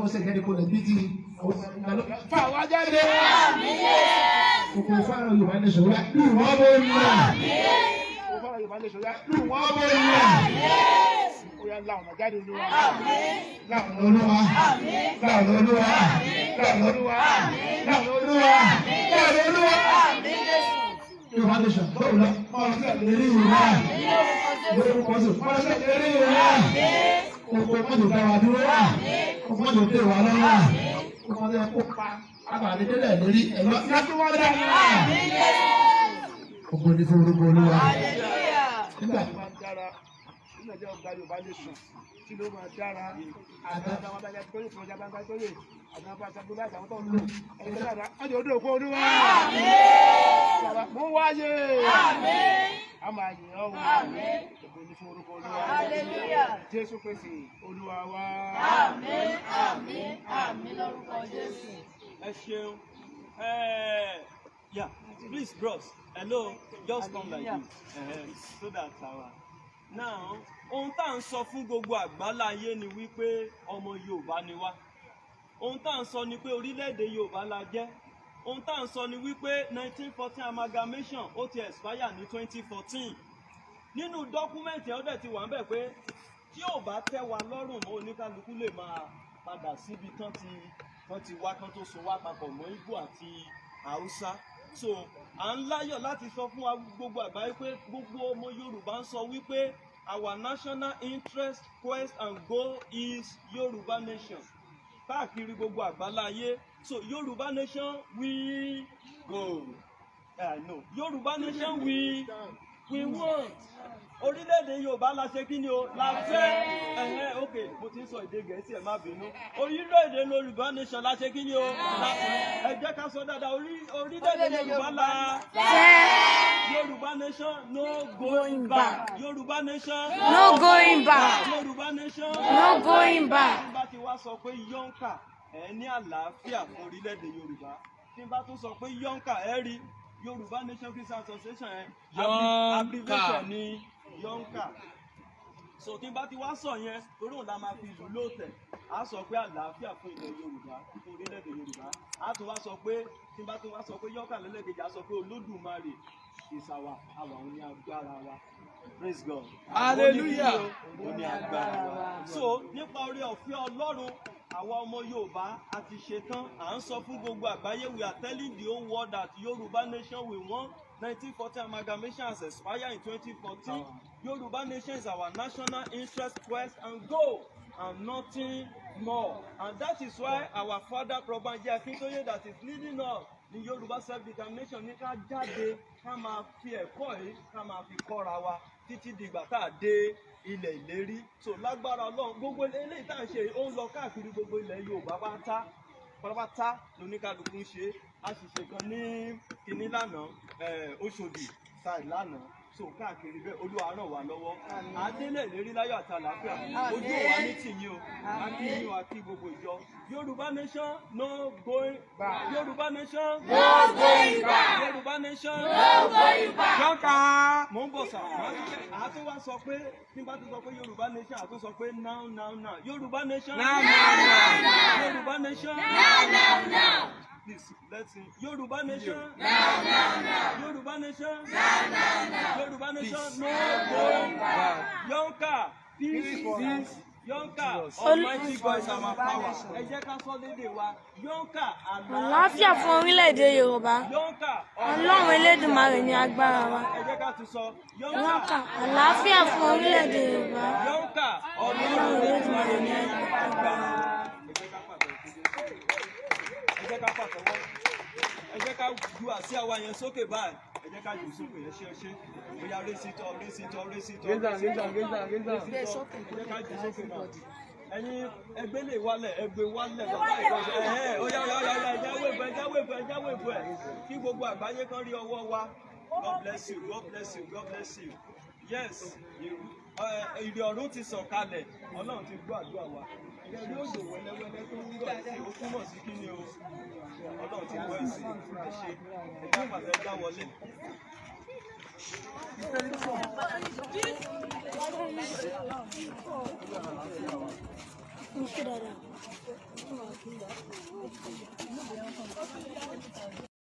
ọlọ́run ṣe kẹ́ni kò lè bí ti fáwọn ajáde. Gbogbo fáwọn Yorùbá ní sọ̀rọ̀ lù wọ́n bó ń lọ. Gbogbo fáwọn Yorùbá ní sọ̀rọ̀ lù wọ́n bó ń lọ. Ó yá láwọn ajáde ní wa. Láwọn olúwa. Láwọn olúwa. Láwọn olúwa. Láwọn olúwa. Láwọn olúwa. Yorùbá ní sọ̀rọ̀ bó ń lọ. Wọ́n fẹ́ lè rí Yorùbá. Yorùbá sọ̀rọ̀ wọ́n fẹ́ lè rí Yorùbá. Gbogbo mọ́tò dáwà dúró. Gbogbo mọ́tò dé wà lọ́wọ́. Gbogbo mọ́tò kó pa. Àbàdé délẹ̀ lórí ẹ̀rọ láti wọ́n dá ní wá. Gbogbo ní fún orúkọ olúwa. Nígbà tí wọ́n dára, nígbà tí wọ́n gba Yorùbá lè sùn, tí ló máa dára. Àtàwọn àwọn abájá tó lè fún ọjà gbangba tó lè. Àtàwọn abájá tó láti àwọn tó ń lò. Ẹni tó dára, ọjọ́ odò òkú olúwa. Mo wáyé. A máa yìn ọ́ wò. Gbogbo ní fún orúkọ olúwa. Jésù Kristi olúwa wa. Àmín, àmín, àmín lórúkọ Jésù. Yeah, please, bros. Hello, just come like this, so that our now. Ohun tá à ń sọ fún gbogbo àgbáláyé ni wípé ọmọ Yorùbá ni wá. Ohun tá à ń sọ ni pé orílẹ̀-èdè Yorùbá la jẹ́. Ohun tá à ń sọ ni wípé 1914 amalgamation ó ti expire ní 2014. Nínú dọ́kúmẹ̀ntì ọ̀dẹ̀ ti wà ń bẹ̀ pé tí ò bá tẹ́ wa lọ́rùn mọ́ oníkálukú lè máa padà síbi tán ti wá kán tó so wá papọ̀ mọ́ Ìgbò àti Haúsá. So à ń láyọ̀ láti sọ fún wa gbogbo àgbáyé pé gbogbo ọmọ Yorùbá ń sọ wípé our national interest, quest and goal is Yorùbá nation. Káàkiri gbogbo àgbáláyé. So Yorùbá nation we go. No, Yorùbá nation we want. Orílẹ̀-èdè Yorùbá la ṣe kí ni o? La fẹ́. Ok, mo ti ń sọ èdè Gẹ̀ẹ́sì ẹ̀ má bínú. Orílẹ̀-èdè Yorùbá nation la ṣe kí ni o? Ẹ jẹ́ ká sọ dáadáa, orílẹ̀-èdè Yorùbá la fẹ́. Yorùbá nation no going back. Yorùbá nation no going back. Yorùbá nation no going back. Tí n bá ti wá sọ pé yọ̀ǹkà ẹ ní àlàáfíà fún orílẹ̀-èdè Yorùbá. Tí n bá tún sọ pé yọ̀ǹkà ẹ rí Yorùbá Nation Christian Association abbreviation ni yọ̀ǹkà. So tí n bá ti wá sọ yẹn torí òun la máa fi ìlú lóòtẹ̀ á sọ pé àlàáfíà fún ilẹ̀ Yorùbá fún orílẹ̀-èdè Yorùbá á tún wá sọ pé tí n bá tún wá sọ pé yọ̀ǹkà lẹ́lẹ́kejì á sọ pé Olódùmarè ìsàwà àwọn ní agbára wa. Praise God. Hallelujah. Ó ní agbára wa. So nípa oore ọ̀fẹ́ Ọlọ́run àwa ọmọ Yorùbá a ti ṣetán à ń sọ fún gbogbo àgbáyé we are telling the whole world that Yorùbá nation we want. 1914 amalgamation has expired in 2014. Yorùbá nation is our national interest, quest and goal and nothing more. And that is why our father Probanji Akintoye that is leading us ní Yorùbá self-determination ní ká jáde ká máa fi ẹ̀kọ́ yìí ká máa fi kọ́ra wa títí dìgbà tá a dé ilẹ̀ ìlérí. So lágbára Ọlọ́run gbogbo eléyìí tá à ń ṣe ó ń lọ káàkiri gbogbo ilẹ̀ Yorùbá pátápátá lóníkàlùkù ń ṣe. A sì ṣe kan ní kinní lánàá Òṣòdì side lánàá. So káàkiri bẹ́ẹ̀ Olúwa ràn wá lọ́wọ́. Adélẹ̀ ìlérí láyọ̀ àti àlàáfíà. Ojú wa ní tìyín o. A kí yín o àti gbogbo ìjọ. Yorùbá nation no going back. Yorùbá nation no going back. Yorùbá nation no going back. Jọ́ǹkà mò ń bọ̀ sà. Àá tún wá sọ pé tí n bá tún sọ pé Yorùbá nation àá tún sọ pé now. Yorùbá nation now. Yorùbá nation now. Please, let's sing. Yorùbá nation now. Yorùbá nation now. Yorùbá nation no going back. Jọ́ǹkà peace. Yọ̀ǹkà Almighty God is our power. Ẹ jẹ́ ká sọ lédè wa. Yọ̀ǹkà àlàáfíà fún orílẹ̀-èdè Yorùbá. Yọ̀ǹkà Ọlọ́run Elédùmarè ní agbára wa. Ẹ jẹ́ ká tún sọ. Yọ̀ǹkà àlàáfíà fún orílẹ̀-èdè Yorùbá. Yọ̀ǹkà Ọlọ́run Elédùmarè ní agbára wa. Ẹ jẹ́ ká pàtẹ́wọ́. Ẹ jẹ́ ká ju àsíá wa yẹn sókè báyìí. Ẹ jẹ́ ká jù sókè yẹn ṣe. Bóyá résítọ̀. Ẹ jẹ́ ká jù sókè náà. Ẹ̀yin ẹgbẹ́ lè wálẹ̀ ẹgbẹ́ wálẹ̀ bàbá ìkọ̀ṣẹ́ ẹjáwé ìbò ẹ̀ kí gbogbo àgbáyé kan rí ọwọ́ wa. God bless you. Yes, ìrì ọ̀run ti sọ̀kalẹ̀ Ọlọ́run ti gbọ́ àdúrà wa. Ẹ̀rí òjò wẹ́lẹ́wẹ́lẹ́ tó ń rọ̀ sí ó túmọ̀ sí kí ni o Ọlọ́run ti gbọ́ ìsìn ẹ̀ṣẹ̀ ẹ̀já pàtẹ́ já wọlé. Ń ṣe dáadáa.